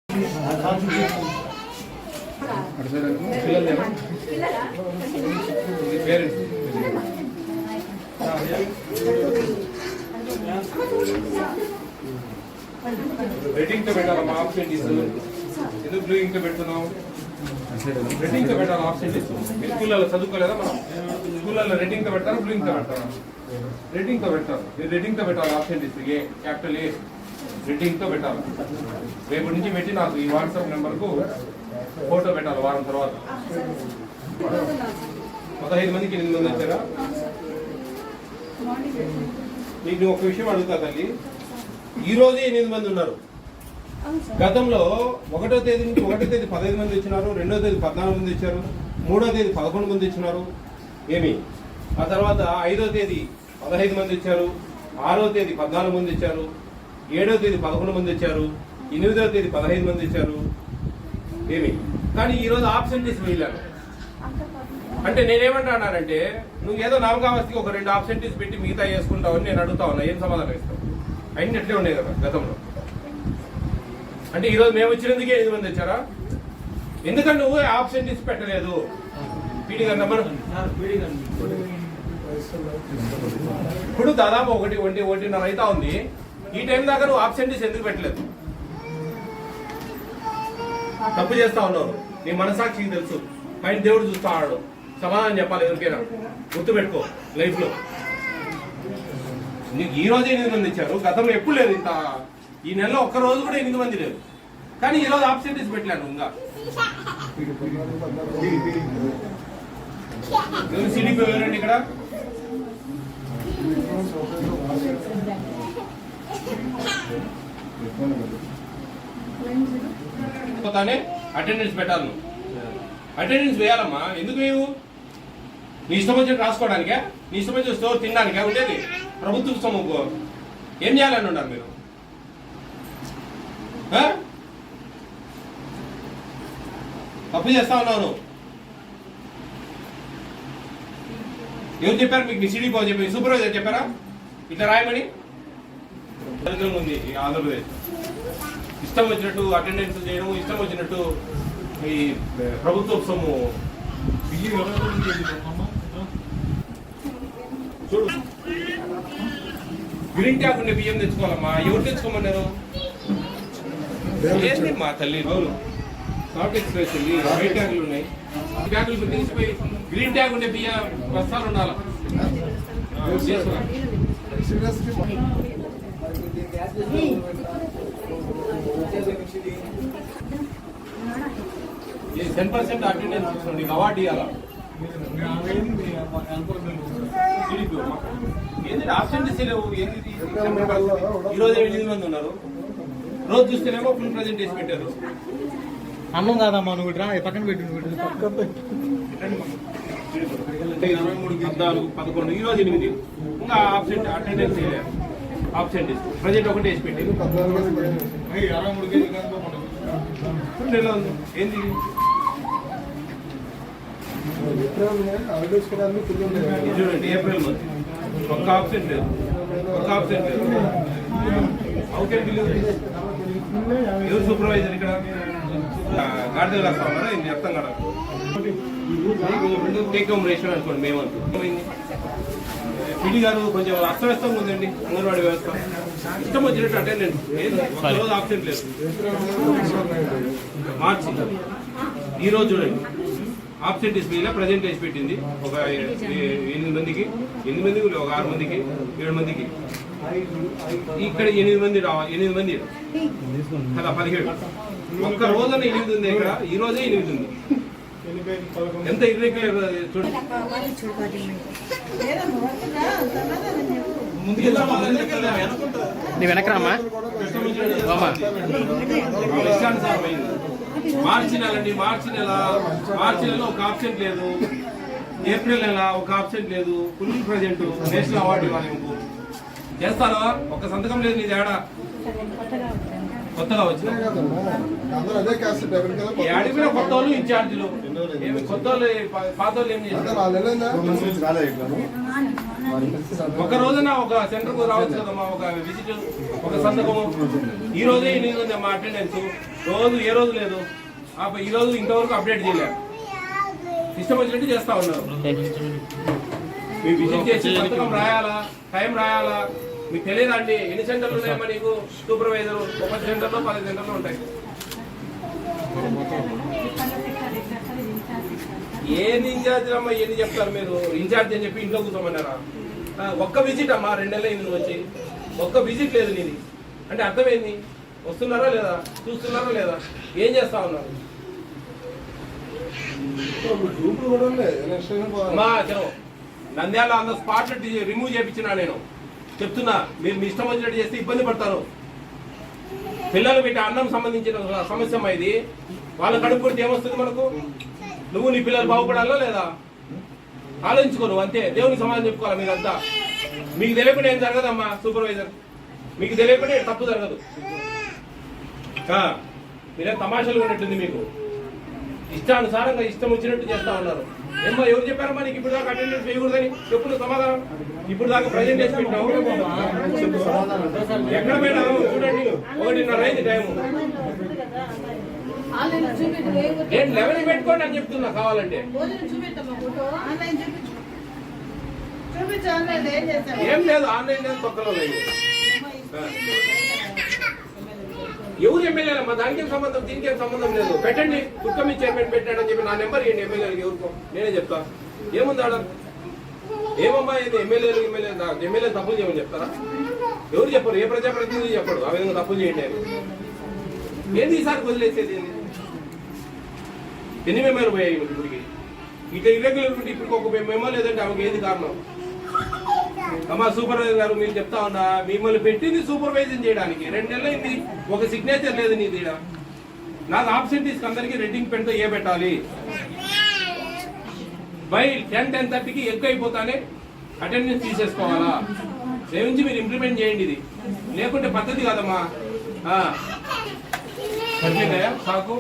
రెడ్డింగ్ తో పెట్టాలమ్మా ఆప్షన్స్ ఎందుకు blue ink తో పెడుతున్నాం రెడ్డింగ్ తో పెట్టాలి ఆప్షన్స్ మీరు స్కూళ్ళలో చదువుకోలేదా మనం స్కూళ్ళలో రెడ్డింగ్ తో పెడతారా బ్లూ ఇంక్ తో పెడతారా రెడ్డింగ్ తో పెట్టాలి మీరు రెడ్డింగ్ తో పెట్టాలి ఆప్షన్స్ ఏ క్యాపిటల్ ఏ రెడ్డింగ్ తో పెట్టాలి రేపు నుంచి పెట్టి నాకు ఈ వాట్సాప్ నెంబర్కు ఫోటో పెట్టాలి వారం తర్వాత 15 మందికి 8 మంది వచ్చారా నీకు ఒక విషయం అడుగుతా తల్లి ఈ రోజే 8 మంది ఉన్నారు గతంలో 1వ తేదీ నుంచి 1వ తేదీ 15 మంది వచ్చినారు 2వ తేదీ 14 మంది వచ్చారు 3వ తేదీ 11 మంది వచ్చినారు ఏమి ఆ తర్వాత 5వ తేదీ 15 మంది వచ్చారు 6వ తేదీ 14 మంది వచ్చారు 7వ తేదీ 11 మంది వచ్చారు 8వ తేదీ 15 మంది వచ్చారు ఏమి కానీ ఈ రోజు ఆబ్సెంటీస్ వెళ్ళాను అంటే నేనేమంటానంటే నువ్వు ఏదో నామకావస్థకి ఒక 2 ఆబ్సెంటీస్ పెట్టి మిగతా చేసుకుంటావని నేను అడుగుతా ఉన్నా ఏం సమాధానం ఇస్తావు అయిన ఎట్లే ఉండేది కదా గతంలో అంటే ఈరోజు మేము వచ్చినందుకే 8 మంది వచ్చారా ఎందుకంటే నువ్వు ఆబ్సెంటీస్ పెట్టలేదు పీడి గారు నెంబర్ ఇప్పుడు దాదాపు 1:30 అవుతా ఉంది ఈ టైం దాకా నువ్వు ఆబ్సెంటీస్ ఎందుకు పెట్టలేదు తప్పు చేస్తా ఉన్నావు నీ మనసాక్షికి తెలుసు పైన దేవుడు చూస్తా ఉన్నాడు సమాధానం చెప్పాలి ఎవరికైనా గుర్తుపెట్టుకో లైఫ్ లో నీకు ఈ రోజే 8 మంది ఇచ్చారు గతంలో ఎప్పుడు లేదు ఇంత ఈ నెలలో ఒక్క రోజు కూడా 8 మంది లేదు కానీ ఈ రోజు ఆబ్సెంటీస్ పెట్టలేను ఇంకా సిడిపి ఎవరండి ఇక్కడ పోతానే అటెండెన్స్ పెట్టాలి అటెండెన్స్ వేయాలమ్మా ఎందుకు వేయవు నీ ఇష్టం వచ్చినట్టు రాసుకోవడానికే నీ ఇష్టం వచ్చిన స్టోర్ తినడానికే ఉండేది ప్రభుత్వ సొమ్ము ఏం చేయాలని ఉన్నారు మీరు తప్పు చేస్తా ఉన్నాను ఎవరు చెప్పారు మీకు మీ సిడీ చెప్పి సూపర్వైజర్ చెప్పారా ఇట్లా రాయమని ఉంది ఈ ఆంధ్రప్రదేశ్ ఇష్టం వచ్చినట్టు అటెండెన్స్ చేయడం ఇష్టం వచ్చినట్టు ఈ ప్రభుత్వ సొమ్ము చూడు గ్రీన్ ట్యాగ్ ఉండే బియ్యం తెచ్చుకోవాలమ్మా ఎవరు తెచ్చుకోమన్నారు ఏంటి మా తల్లి రోజు సాఫ్ట్ ఎక్స్ప్రెస్ వైట్ ట్యాగులు ఉన్నాయి ట్యాగులు తీసిపోయి గ్రీన్ ట్యాగ్ ఉండే బియ్యం బస్తాలు ఉండాలి ये 10% అటెండెన్స్ ఇస్తుంది అవార్డు ఇవ్వాలా ఏంటి ఆబ్సెంటీస్ లేవు ఏంటి ఈ రోజు 8 మంది ఉన్నారు రోజు చూస్తేనేమో ఫుల్ ప్రెజెంట్ చేసి పెట్టారు అన్నం కాదమ్మా నువ్వు పక్కన పెట్టి 23, 14, 11 ఈ రోజు 8 ఇంకా ఆబ్సెంట్ అటెండెన్స్ చేయలేదు ఆబ్సెంటీస్ ప్రజెంట్ ఒకటి వేసి పెట్టి 23 ఏంది చూడండి ఏప్రిల్ మంత్ ఒక్క ఆప్షన్ లేదు ఎవరు సూపర్వైజర్ ఇక్కడ గాడిదలు రాస్తా ఉన్నారా ఇది అర్థం కదా టేక్ హోమ్ రేషన్ అనుకోండి మేమంటూ పిడి గారు కొంచెం అస్తవ్యస్తంగా ఉందండి అంగన్వాడీ వ్యవస్థ ఇష్టం వచ్చినట్టు అటెండెన్స్ రోజు ఆప్షన్ లేదు మార్చి ఈ రోజు చూడండి ఆబ్సెంటీస్ మీద ప్రజెంట్ వేసి పెట్టింది ఒక 8 మందికి ఒక 6 మందికి 7 మందికి ఇక్కడ 8 మంది రావాలి 8 మంది కదా 17 ఒక్క రోజున 8 ఉంది ఇక్కడ ఈ రోజే 8 ఉంది ఎంత ఇర్రెగ్యులర్ చూడండి వెనకరామా మార్చి నెల అండి మార్చి నెల ఒక ఆప్షన్ లేదు ఏప్రిల్ నెల ఒక ఆప్షన్ లేదు ఫుల్ ప్రజెంట్ నేషనల్ అవార్డు ఇవ్వాలి మీకు చేస్తారా ఒక సంతకం లేదు నీ తేడా కొత్తగా వచ్చిన అడిగిన కొత్త వాళ్ళు ఇన్ఛార్జీలు కొత్త వాళ్ళు పాత వాళ్ళు ఏం చేస్తారు ఒక రోజున ఒక సెంటర్ కు రావచ్చు కదమ్మా, ఒక విజిట్, ఒక సంతకము. ఈ రోజే 8 ఉంది అమ్మా అటెండెన్స్. రోజు ఏ రోజు లేదు, ఈ రోజు ఇంతవరకు అప్డేట్ చేయలేదు. ఇష్టం వచ్చినట్టు చేస్తా ఉన్నారు. మీరు విజిట్ చేసి సంతకం రాయాలా, టైం రాయాలా, మీకు తెలియదా అండి? ఎన్ని సెంటర్లు ఉన్నాయమ్మా నీకు? సూపర్వైజర్ 1 సెంటర్లో 10 సెంటర్లు ఉంటాయి. ఏది ఇన్ఛార్జ్ అమ్మా, ఎన్ని చెప్తారు మీరు? ఇన్ఛార్జ్ అని చెప్పి ఇంట్లో కూర్చోమన్నారా? ఒక్క విజిట్ అమ్మా, 2 నెలలు అయింది నువ్వు వచ్చి, ఒక్క విజిట్ లేదు నీది అంటే అర్థమైంది. వస్తున్నారా లేదా, చూస్తున్నారా లేదా, ఏం చేస్తా ఉన్నారు? నంద్యాల అంత స్పాట్ రిమూవ్ చేయించినా నేను చెప్తున్నా. మీరు మీ ఇష్టం వచ్చినట్టు చేస్తే ఇబ్బంది పడతారు. పిల్లలు పెట్టి అన్నం సంబంధించిన సమస్య ఇది. వాళ్ళ కడుపు కొడితే ఏమొస్తుంది మనకు? నువ్వు నీ పిల్లలు బాగుపడాలా లేదా ఆలోచించుకోను అంతే. దేవునికి సమాధానం చెప్పుకోవాలి మీరంతా. మీకు తెలియకుండా ఏం జరగదమ్మా సూపర్వైజర్, మీకు తెలియకుండా తప్పు జరగదు. మీరేం తమాషాలు ఉన్నట్టుంది. మీకు ఇష్టానుసారంగా ఇష్టం వచ్చినట్టు చేస్తా ఉన్నారు. ఏమో ఎవరు చెప్పారమ్మా నీకు ఇప్పుడు దాకా అటెండెన్స్ వేయకూడదని? చెప్పు సమాధానం. ఇప్పుడు దాకా ప్రెజెంటేషన్ పెట్టావు, ఎక్కడ పోయినావు చూడండి. 1:30 అయింది టైము. నేను 11 పెట్టుకోండి అని చెప్తున్నా కావాలంటే. ఏం లేదు, ఆన్లైన్ లేదు, పక్కలో లేదు. ఎవరు ఎమ్మెల్యేలమ్మా? దానికి ఏం సంబంధం, దీనికి ఏం సంబంధం లేదు. పెట్టండి, కుక్కమి చైర్మన్ పెట్టాడని చెప్పి నా నెంబర్ ఇవ్వండి ఎమ్మెల్యేలకి. ఎవరికో నేనే చెప్తా. ఏముంది ఆడ? ఏమమ్మా ఇది ఎమ్మెల్యే తప్పులు చేయమని చెప్తారా? ఎవరు చెప్పరు, ఏ ప్రజాప్రతినిధి చెప్పడు ఆ విధంగా తప్పులు చేయండి అని. ఏంది ఈసారి వదిలేసేది? ఎన్ని మెమోలు పోయాయి ఇప్పటికి? ఇట్లా ఇర్రెగ్యులర్ ఉంటే ఇప్పుడు ఒక మెమో లేదంటే ఆమెకు ఏది కారణం? అమ్మా సూపర్వైజర్ గారు మీరు చెప్తా ఉన్నా, మిమ్మల్ని పెట్టింది సూపర్వైజింగ్ చేయడానికి. 2 నెలలు అయింది, ఒక సిగ్నేచర్ లేదు నీది. నాకు ఆబ్సెంటీస్ అందరికి రెడ్డింగ్ పెన్ తో ఏ పెట్టాలి? బై 10:30కి ఎక్కువ అయిపోతానే అటెండెన్స్ తీసేసుకోవాలా? నుంచి మీరు ఇంప్లిమెంట్ చేయండి ఇది, లేకుంటే పద్ధతి కాదమ్మా. సాకు